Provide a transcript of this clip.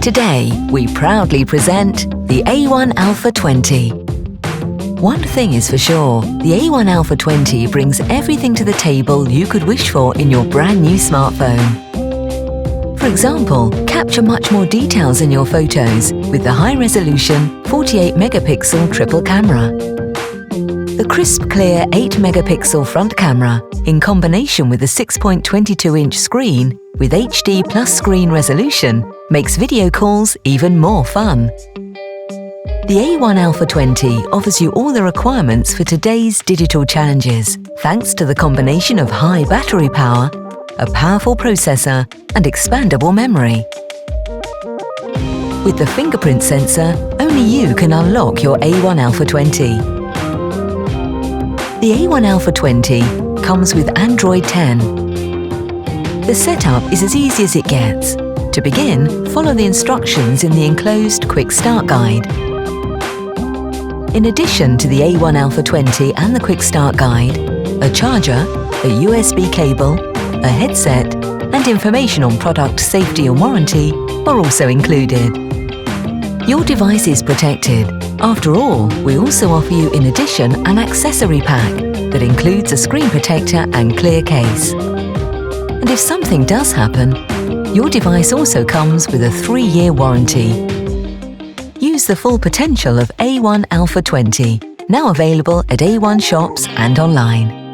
Today, we proudly present the A1 Alpha 20. One thing is for sure, the A1 Alpha 20 brings everything to the table you could wish for in your brand new smartphone. For example, capture much more details in your photos with the high-resolution 48-megapixel triple camera. The crisp, clear 8-megapixel front camera, in combination with a 6.22-inch screen with HD plus screen resolution, makes video calls even more fun. The A1 Alpha 20 offers you all the requirements for today's digital challenges, thanks to the combination of high battery power, a powerful processor, and expandable memory. With the fingerprint sensor, only you can unlock your A1 Alpha 20. The A1 Alpha 20 comes with Android 10. The setup is as easy as it gets. To begin, follow the instructions in the enclosed Quick Start Guide. In addition to the A1 Alpha 20 and the Quick Start Guide, a charger, a USB cable, a headset, and information on product safety and warranty are also included. Your device is protected. After all, we also offer you in addition an accessory pack that includes a screen protector and clear case. And if something does happen, your device also comes with a 3-year warranty. Use the full potential of A1 Alpha 20, now available at A1 shops and online.